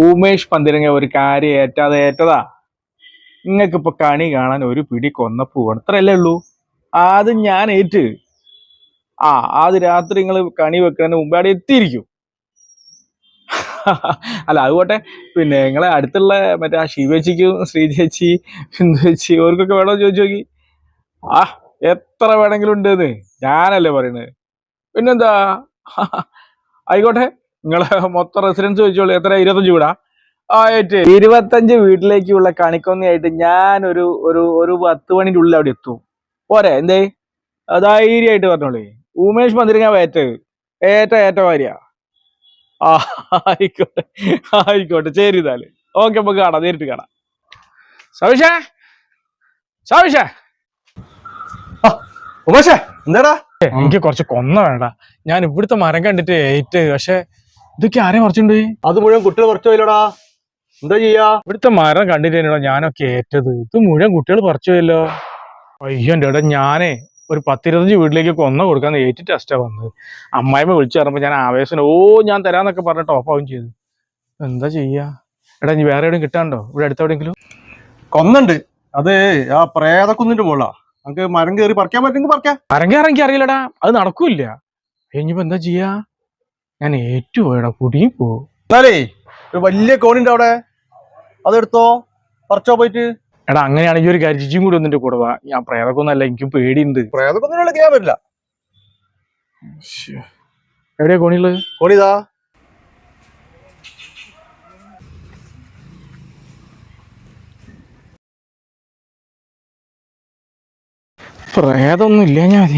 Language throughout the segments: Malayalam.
ഉമേഷ് പന്തിരങ്ങ ഒരു കാര്യം ഏറ്റതാ. നിങ്ങൾക്ക് ഇപ്പൊ കണി കാണാൻ ഒരു പിടി കൊന്നപ്പൂ വേണം, അത്രയല്ലേ ഉള്ളൂ. അത് ഞാൻ ഏറ്റ്. അത് രാത്രി നിങ്ങൾ കണി വെക്കുന്നതിന് മുമ്പ് അവിടെ എത്തിയിരിക്കും. അല്ല അതുപോട്ടെ, പിന്നെ നിങ്ങളെ അടുത്തുള്ള മറ്റേ ആ ശിവേച്ചിക്കും ശ്രീചേച്ചി സിന്ധു ചേച്ചി അവർക്കൊക്കെ വേണോ ചോദിച്ചു നോക്കി. ആ എത്ര വേണമെങ്കിലും ഉണ്ടെന്ന് ഞാനല്ലേ പറയണത്. പിന്നെന്താ, ആയിക്കോട്ടെ. നിങ്ങളെ മൊത്തം റെസിഡൻസ് ചോദിച്ചോളൂ. എത്ര? 25 വീടാ? 25 വീട്ടിലേക്കുള്ള കണിക്കൊന്നയായിട്ട് ഞാൻ ഒരു ഒരു ഒരു 10 മണിന്റെ ഉള്ളിൽ അവിടെ എത്തും. പോരെ? എന്തേ? ധൈര്യമായിട്ട് പറഞ്ഞോളേ. ഉമേഷ് പന്തിരിങ്ങ ഏറ്റ ഭാര്യ. ആ ആയിക്കോട്ടെ ആയിക്കോട്ടെ, ശരി എന്നാല്. ഓക്കെ, നമുക്ക് കാണാം, നേരിട്ട് കാണാം. സവിഷേ സവിഷേ ഉമേഷേ, എന്താടാ? എനിക്ക് കുറച്ച് കൊന്ന വേണ്ട. ഞാൻ ഇവിടുത്തെ മരം കണ്ടിട്ട് ഏറ്റ്. പക്ഷെ ഇതൊക്കെ ആരെയും പറിച്ചിട്ടുണ്ട്? അത് മുഴുവൻ കുട്ടികൾ പറിച്ചു പോയില്ലടാ. എന്താ ചെയ്യാ? ഇവിടുത്തെ മരം കണ്ടിട്ടാണോ ഞാനൊക്കെ ഏറ്റത്. ഇത് മുഴുവൻ കുട്ടികൾ പറിച്ചു പോയല്ലോ. അയ്യോ എൻ്റെ ഇടം, ഞാനേ ഒരു 10-25 വീട്ടിലേക്ക് കൊന്ന കൊടുക്കാൻ ഏറ്റ് ടെസ്റ്റാ വന്നത്. അമ്മായിമ്മ വിളിച്ചു പറഞ്ഞപ്പോ ഞാൻ ആവേശം ഞാൻ തരാന്നൊക്കെ പറഞ്ഞിട്ട് ഓഫാവും ചെയ്തു. എന്താ ചെയ്യാ? എടാ, ഇനി വേറെ എവിടെയും കിട്ടാണ്ടോ ഇവിടെ അടുത്തെവിടെയെങ്കിലും? കൊന്നുണ്ട്. അത് ആ പ്രേതക്കുന്നിന്റെ മുകളാ. നമുക്ക് മരം കയറി പറിക്കാൻ പറ്റുമെങ്കിൽ പറിക്കാം. മരം കയറാൻ അറിയില്ലടാ, അത് നടക്കൂല്ല. ഇനിയിപ്പോ എന്താ ചെയ്യാ? ഞാൻ ഏറ്റുപോയടാ, കുടുങ്ങി പോവും. എന്നാലേ ഒരു വലിയ കോണിണ്ട് അവിടെ, അതെടുത്തോ, പറിച്ചോ പോയിട്ട്. എടാ, അങ്ങനെയാണെങ്കിൽ ഒരു കരിച്ചും കൂടി ഒന്നിന്റെ കൂടെ വാ. ഞാൻ പ്രേതക്കൊന്നല്ല, എനിക്ക് പേടിയുണ്ട്. പ്രേതക്കുന്നിനുള്ള ചെയ്യാൻ പറ്റില്ല. എവിടെയാ കോണിയുള്ളത്? കോണിതാ. പ്രേതൊന്നും ഇല്ല. ഞാൻ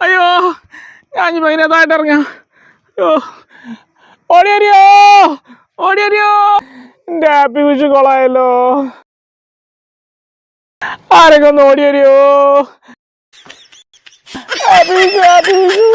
അയ്യോ, ഞാൻ അതിനകത്തായിട്ട് ഇറങ്ങാം. അയ്യോ, ഓടിയറിയോ ഓടിയറിയോ. എന്റെ ഹാപ്പി വിഷു കൊളായല്ലോ. ആരൊക്കെ ഒന്ന് ഓടിയറിയോ. Happy Vishu, happy Vishu.